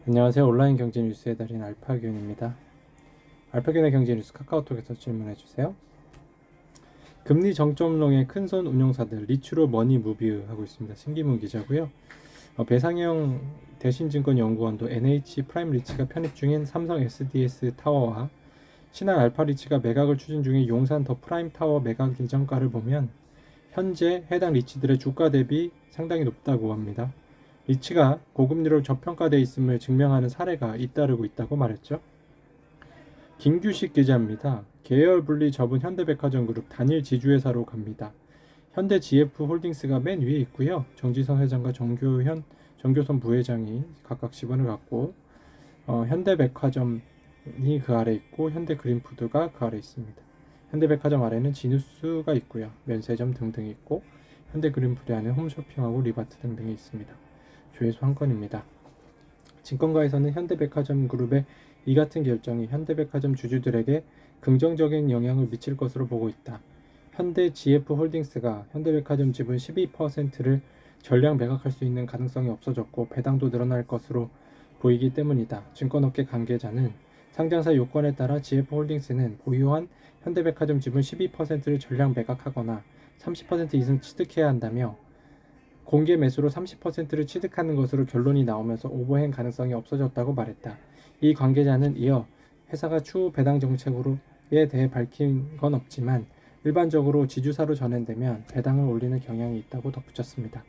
안녕하세요. 온라인 경제 뉴스의 달인 알파견입니다. 알파견의 경제 뉴스 카카오톡에서 질문해주세요. 금리 정점론의 큰손 운용사들 리츠로 머니 무비우 하고 있습니다. 신기문 기자고요. 배상형 대신증권연구원도 NH 프라임 리츠가 편입 중인 삼성 SDS 타워와 신한 알파 리츠가 매각을 추진 중인 용산 더 프라임 타워 매각 예정가를 보면 현재 해당 리츠들의 주가 대비 상당히 높다고 합니다. 리츠가 고금리로 저평가되어 있음을 증명하는 사례가 잇따르고 있다고 말했죠. 김규식 기자입니다. 계열 분리 접은 현대백화점그룹 단일 지주회사로 갑니다. 현대 GF홀딩스가 맨 위에 있고요. 정지선 회장과 정교선 부회장이 각각 지분을 갖고 현대백화점이 그 아래 있고 현대그린푸드가 그 아래 있습니다. 현대백화점 아래는 지누스가 있고요. 면세점 등등이 있고 현대그린푸드 안에 홈쇼핑하고 리바트 등등이 있습니다. 조회수 한 건입니다. 증권가에서는 현대백화점 그룹의 이 같은 결정이 현대백화점 주주들에게 긍정적인 영향을 미칠 것으로 보고 있다. 현대 GF홀딩스가 현대백화점 지분 12%를 전량 매각할 수 있는 가능성이 없어졌고 배당도 늘어날 것으로 보이기 때문이다. 증권업계 관계자는 상장사 요건에 따라 GF홀딩스는 보유한 현대백화점 지분 12%를 전량 매각하거나 30% 이상 취득해야 한다며 공개 매수로 30%를 취득하는 것으로 결론이 나오면서 오버행 가능성이 없어졌다고 말했다. 이 관계자는 이어 회사가 추후 배당 정책에 대해 밝힌 건 없지만 일반적으로 지주사로 전환되면 배당을 올리는 경향이 있다고 덧붙였습니다.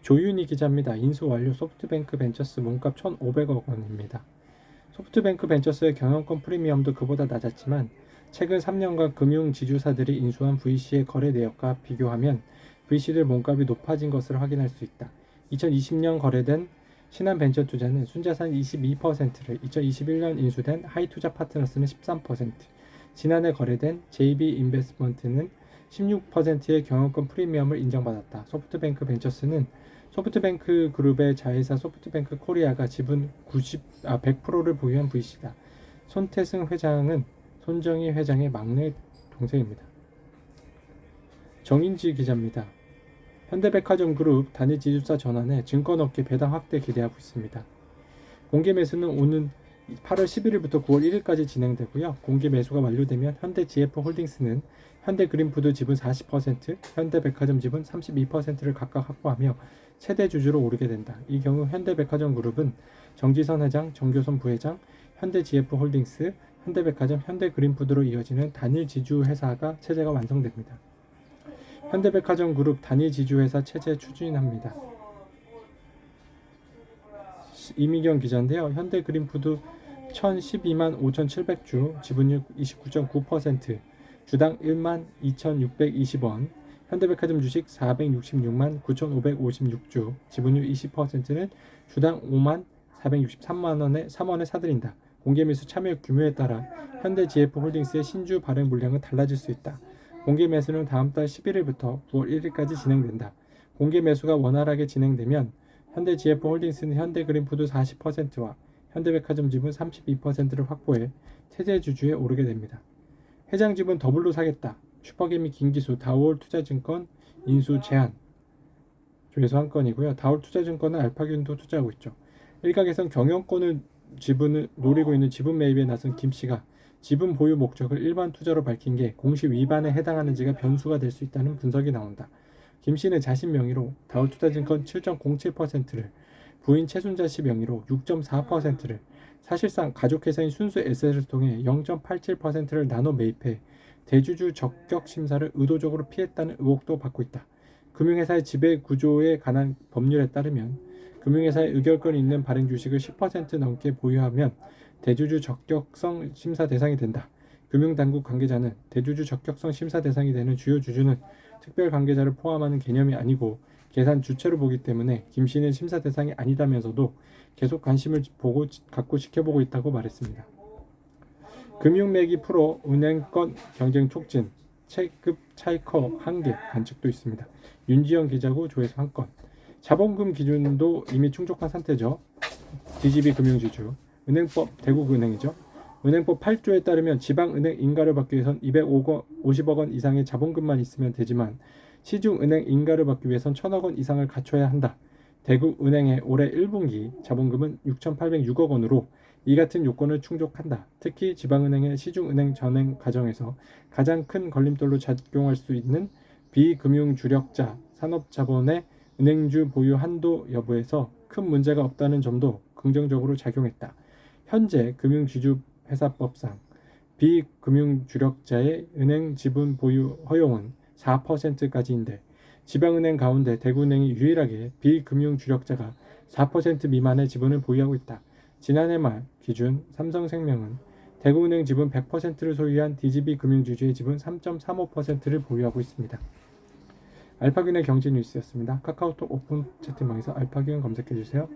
조윤희 기자입니다. 인수 완료 소프트뱅크 벤처스 몸값 1,500억 원입니다. 소프트뱅크 벤처스의 경영권 프리미엄도 그보다 낮았지만 최근 3년간 금융 지주사들이 인수한 VC의 거래 내역과 비교하면 VC들 몸값이 높아진 것을 확인할 수 있다. 2020년 거래된 신한벤처투자는 순자산 22%를 2021년 인수된 하이투자 파트너스는 13%, 지난해 거래된 JB인베스트먼트는 16%의 경영권 프리미엄을 인정받았다. 소프트뱅크 벤처스는 소프트뱅크 그룹의 자회사 소프트뱅크 코리아가 지분 100%를 보유한 VC다. 손태승 회장은 손정희 회장의 막내 동생입니다. 정인지 기자입니다. 현대백화점 그룹 단일 지주사 전환에 증권업계 배당 확대 기대하고 있습니다. 공개 매수는 오는 8월 11일부터 9월 1일까지 진행되고요. 공개 매수가 완료되면 현대 GF홀딩스는 현대그린푸드 지분 40%, 현대백화점 지분 32%를 각각 확보하며 최대 주주로 오르게 된다. 이 경우 현대백화점 그룹은 정지선 회장, 정교선 부회장, 현대GF홀딩스, 현대백화점, 현대그린푸드로 이어지는 단일 지주 회사가 체제가 완성됩니다. 현대백화점 그룹 단일 지주회사 체제 추진합니다. 이미경 기자인데요. 현대그린푸드 1012만 5,700주, 지분율 29.9%, 주당 1만 2,620원, 현대백화점 주식 466만 9,556주, 지분율 20%는 주당 5만 463만원에 3원에 사들인다. 공개매수 참여 규모에 따라 현대GF홀딩스의 신주 발행 물량은 달라질 수 있다. 공개 매수는 다음 달 11일부터 9월 1일까지 진행된다. 공개 매수가 원활하게 진행되면 현대GF홀딩스는 현대그린푸드 40%와 현대백화점 지분 32%를 확보해 체제 주주에 오르게 됩니다. 회장 지분 더블로 사겠다. 슈퍼개미 김기수 다올투자증권 인수 제한. 조회수 한 건이고요. 다올투자증권은 알파균도 투자하고 있죠. 일각에선 경영권을 지분을 노리고 있는 지분 매입에 나선 김씨가 지분 보유 목적을 일반 투자로 밝힌 게 공시 위반에 해당하는지가 변수가 될 수 있다는 분석이 나온다. 김 씨는 자신 명의로 다올투자증권 7.07%를, 부인 최순자 씨 명의로 6.4%를, 사실상 가족회사인 순수 에셋을 통해 0.87%를 나눠 매입해 대주주 적격 심사를 의도적으로 피했다는 의혹도 받고 있다. 금융회사의 지배 구조에 관한 법률에 따르면 금융회사의 의결권이 있는 발행 주식을 10% 넘게 보유하면 대주주 적격성 심사 대상이 된다. 금융당국 관계자는 대주주 적격성 심사 대상이 되는 주요 주주는 특별 관계자를 포함하는 개념이 아니고 계산 주체로 보기 때문에 김 씨는 심사 대상이 아니다면서도 계속 관심을 갖고 지켜보고 있다고 말했습니다. 금융매기 프로 은행권 경쟁 촉진, 체급 차이커 한계 관측도 있습니다. 윤지영 기자고 조회수 한 건. 자본금 기준도 이미 충족한 상태죠. DGB 금융지주. 은행법 대국은행이죠. 은행법 8조에 따르면 지방은행 인가를 받기 위해선 250억 원 이상의 자본금만 있으면 되지만 시중은행 인가를 받기 위해선 1,000억 원 이상을 갖춰야 한다. 대구은행의 올해 1분기 자본금은 6,806억 원으로 이 같은 요건을 충족한다. 특히 지방은행의 시중은행 전행 과정에서 가장 큰 걸림돌로 작용할 수 있는 비금융주력자 산업자본의 은행주 보유 한도 여부에서 큰 문제가 없다는 점도 긍정적으로 작용했다. 현재 금융지주회사법상 비금융주력자의 은행 지분 보유 허용은 4%까지인데 지방은행 가운데 대구은행이 유일하게 비금융주력자가 4% 미만의 지분을 보유하고 있다. 지난해 말 기준 삼성생명은 대구은행 지분 100%를 소유한 DGB 금융주주의 지분 3.35%를 보유하고 있습니다. 알파균의 경제 뉴스였습니다. 카카오톡 오픈 채팅방에서 알파균 검색해주세요.